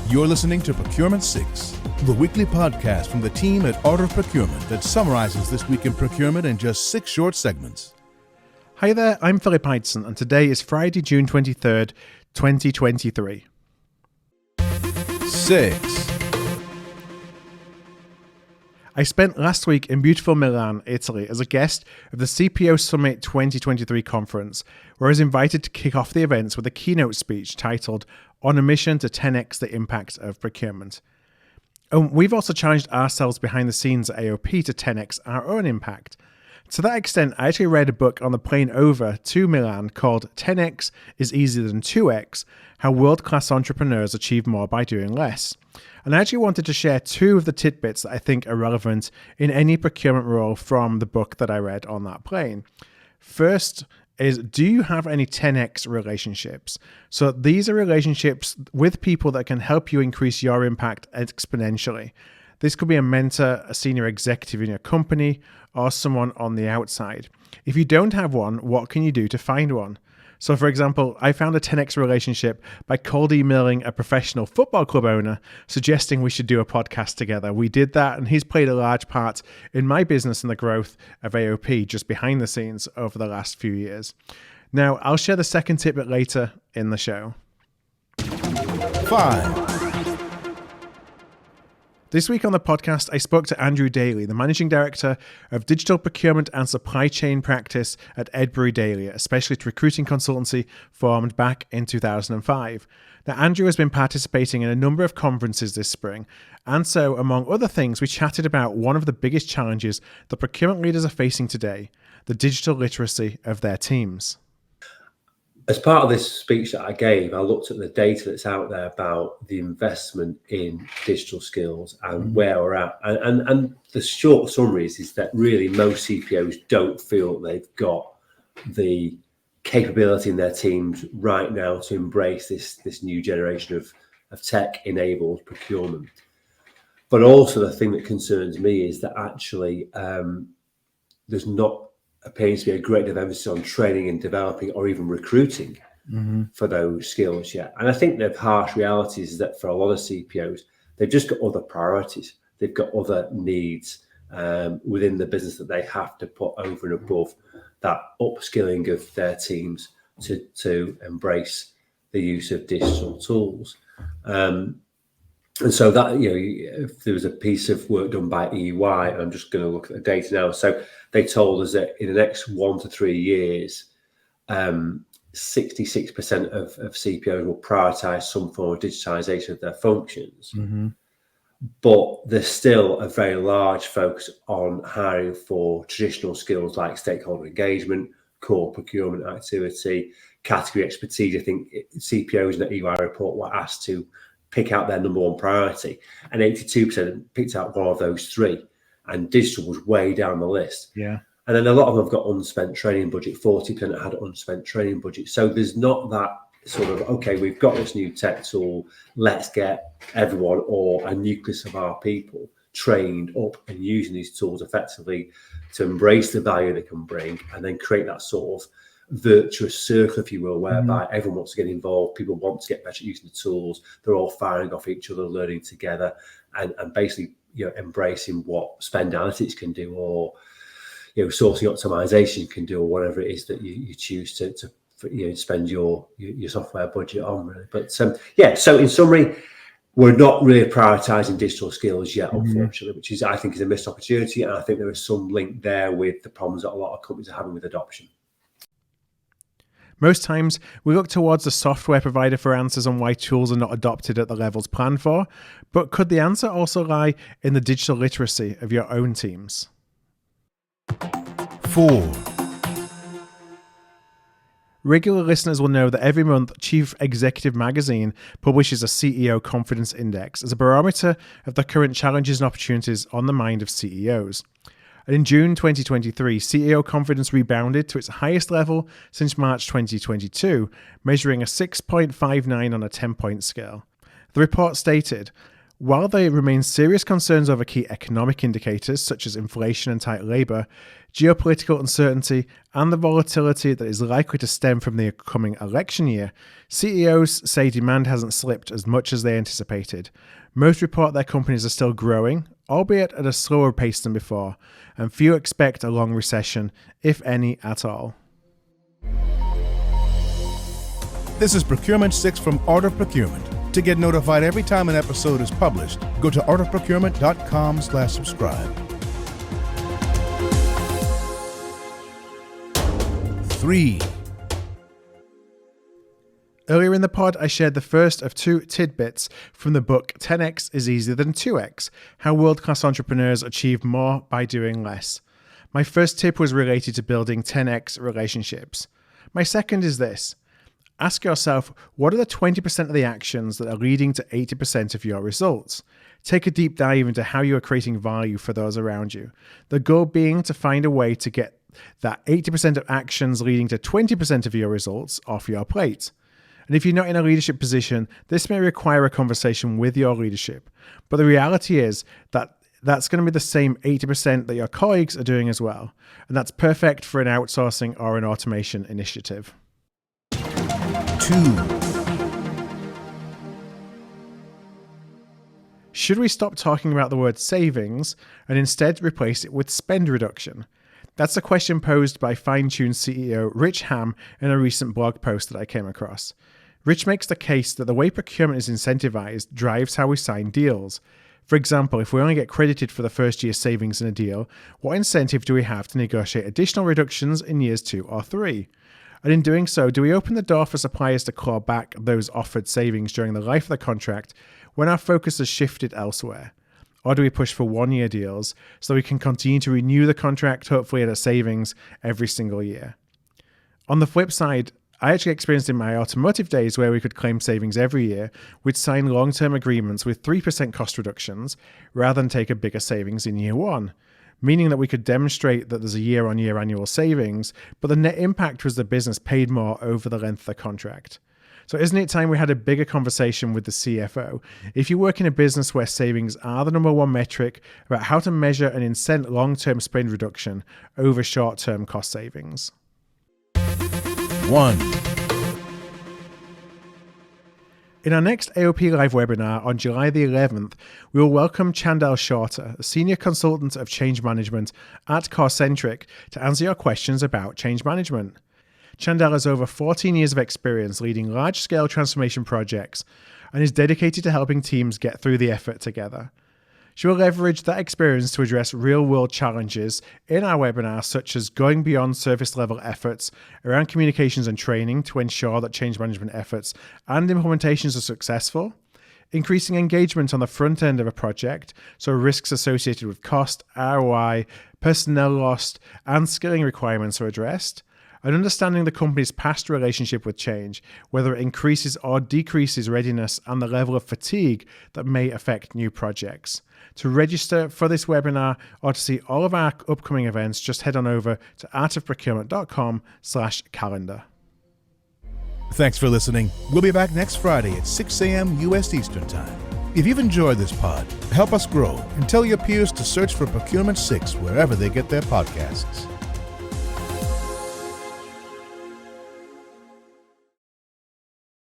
You're listening to Procurement 6, the weekly podcast from the team at Art of Procurement that summarizes this week in procurement in just 6 short segments. Hi there, I'm Philip Heidson, and today is Friday, June 23rd, 2023. 6. I spent last week in beautiful Milan, Italy, as a guest of the CPO Summit 2023 conference, where I was invited to kick off the events with a keynote speech titled On a Mission to 10x the Impact of Procurement. And we've also challenged ourselves behind the scenes at AOP to 10x our own impact. To that extent, I actually read a book on the plane over to Milan called 10x is Easier Than 2x, How World-Class Entrepreneurs Achieve More by Doing Less. And I actually wanted to share 2 of the tidbits that I think are relevant in any procurement role from the book that I read on that plane. First is, do you have any 10x relationships? So these are relationships with people that can help you increase your impact exponentially. This could be a mentor, a senior executive in your company, or someone on the outside. If you don't have one, what can you do to find one? So for example, I found a 10x relationship by cold emailing a professional football club owner suggesting we should do a podcast together. We did that, and he's played a large part in my business and the growth of AOP just behind the scenes over the last few years. Now, I'll share the second tidbit later in the show. 5. This week on the podcast, I spoke to Andrew Daly, the Managing Director of Digital Procurement and Supply Chain Practice at Edbury Daly, a specialist recruiting consultancy formed back in 2005. Now, Andrew has been participating in a number of conferences this spring, and so, among other things, we chatted about one of the biggest challenges that procurement leaders are facing today, the digital literacy of their teams. As part of this speech that I gave, I looked at the data that's out there about the investment in digital skills and where we're at. And the short summary is that really most CPOs don't feel they've got the capability in their teams right now to embrace this new generation of tech-enabled procurement. But also the thing that concerns me is that actually there's not appears to be a great deal of emphasis on training and developing or even recruiting for those skills yet. And I think the harsh reality is that for a lot of CPOs, they've just got other priorities. They've got other needs within the business that they have to put over and above that upskilling of their teams to embrace the use of digital tools. And so that, if there was a piece of work done by EY, I'm just going to look at the data now. So they told us that in the next 1 to 3 years, 66% of CPOs will prioritize some form of digitization of their functions. But there's still a very large focus on hiring for traditional skills like stakeholder engagement, core procurement activity, category expertise. I think CPOs in the EY report were asked to pick out their number 1 priority, and 82% picked out one of those 3, and digital was way down the list. Yeah. And then a lot of them have got unspent training budget. 40% had unspent training budget. So there's not that sort of, okay, we've got this new tech tool, let's get everyone or a nucleus of our people trained up and using these tools effectively to embrace the value they can bring, and then create that sort of virtuous circle, if you will, whereby everyone wants to get involved, people want to get better at using the tools, they're all firing off each other, learning together, and basically embracing what spend analytics can do, or sourcing optimization can do, or whatever it is that you choose to spend your software budget on, really. But so in summary, we're not really prioritizing digital skills yet, unfortunately, which is, I think, is a missed opportunity, and I think there is some link there with the problems that a lot of companies are having with adoption. Most times, we look towards the software provider for answers on why tools are not adopted at the levels planned for, but could the answer also lie in the digital literacy of your own teams? 4. Regular listeners will know that every month, Chief Executive Magazine publishes a CEO Confidence Index as a barometer of the current challenges and opportunities on the mind of CEOs. And in June 2023, CEO confidence rebounded to its highest level since March 2022, measuring a 6.59 on a 10-point scale. The report stated, While there remain serious concerns over key economic indicators such as inflation and tight labour, geopolitical uncertainty, and the volatility that is likely to stem from the upcoming election year, CEOs say demand hasn't slipped as much as they anticipated. Most report their companies are still growing, albeit at a slower pace than before, and few expect a long recession, if any at all. This is Procurement 6 from Art of Procurement. To get notified every time an episode is published, go to artofprocurement.com/subscribe. 3. Earlier in the pod, I shared the first of 2 tidbits from the book 10x is Easier Than 2x, How World-Class Entrepreneurs Achieve More by Doing Less. My first tip was related to building 10x relationships. My second is this. Ask yourself, what are the 20% of the actions that are leading to 80% of your results? Take a deep dive into how you are creating value for those around you. The goal being to find a way to get that 80% of actions leading to 20% of your results off your plate. And if you're not in a leadership position, this may require a conversation with your leadership. But the reality is that that's going to be the same 80% that your colleagues are doing as well. And that's perfect for an outsourcing or an automation initiative. 2. Should we stop talking about the word savings and instead replace it with spend reduction? That's a question posed by Fine-Tune CEO Rich Ham in a recent blog post that I came across. Rich makes the case that the way procurement is incentivized drives how we sign deals. For example, if we only get credited for the first year's savings in a deal, what incentive do we have to negotiate additional reductions in years 2 or 3? And in doing so, do we open the door for suppliers to claw back those offered savings during the life of the contract when our focus has shifted elsewhere? Or do we push for 1-year deals so we can continue to renew the contract, hopefully at a savings, every single year? On the flip side, I actually experienced in my automotive days where we could claim savings every year, we'd sign long-term agreements with 3% cost reductions rather than take a bigger savings in year 1. Meaning that we could demonstrate that there's a year-on-year annual savings, but the net impact was the business paid more over the length of the contract. So isn't it time we had a bigger conversation with the CFO? If you work in a business where savings are the number one metric, about how to measure and incent long-term spend reduction over short-term cost savings. 1. In our next AOP Live webinar on July the 11th, we will welcome Chandal Shorter, a senior consultant of change management at Corcentric, to answer your questions about change management. Chandal has over 14 years of experience leading large-scale transformation projects and is dedicated to helping teams get through the effort together. She will leverage that experience to address real-world challenges in our webinar, such as going beyond service-level efforts around communications and training to ensure that change management efforts and implementations are successful, increasing engagement on the front end of a project, so risks associated with cost, ROI, personnel lost, and skilling requirements are addressed, and understanding the company's past relationship with change, whether it increases or decreases readiness and the level of fatigue that may affect new projects. To register for this webinar or to see all of our upcoming events, just head on over to artofprocurement.com/calendar. Thanks for listening. We'll be back next Friday at 6 a.m. U.S. Eastern Time. If you've enjoyed this pod, help us grow and tell your peers to search for Procurement 6 wherever they get their podcasts.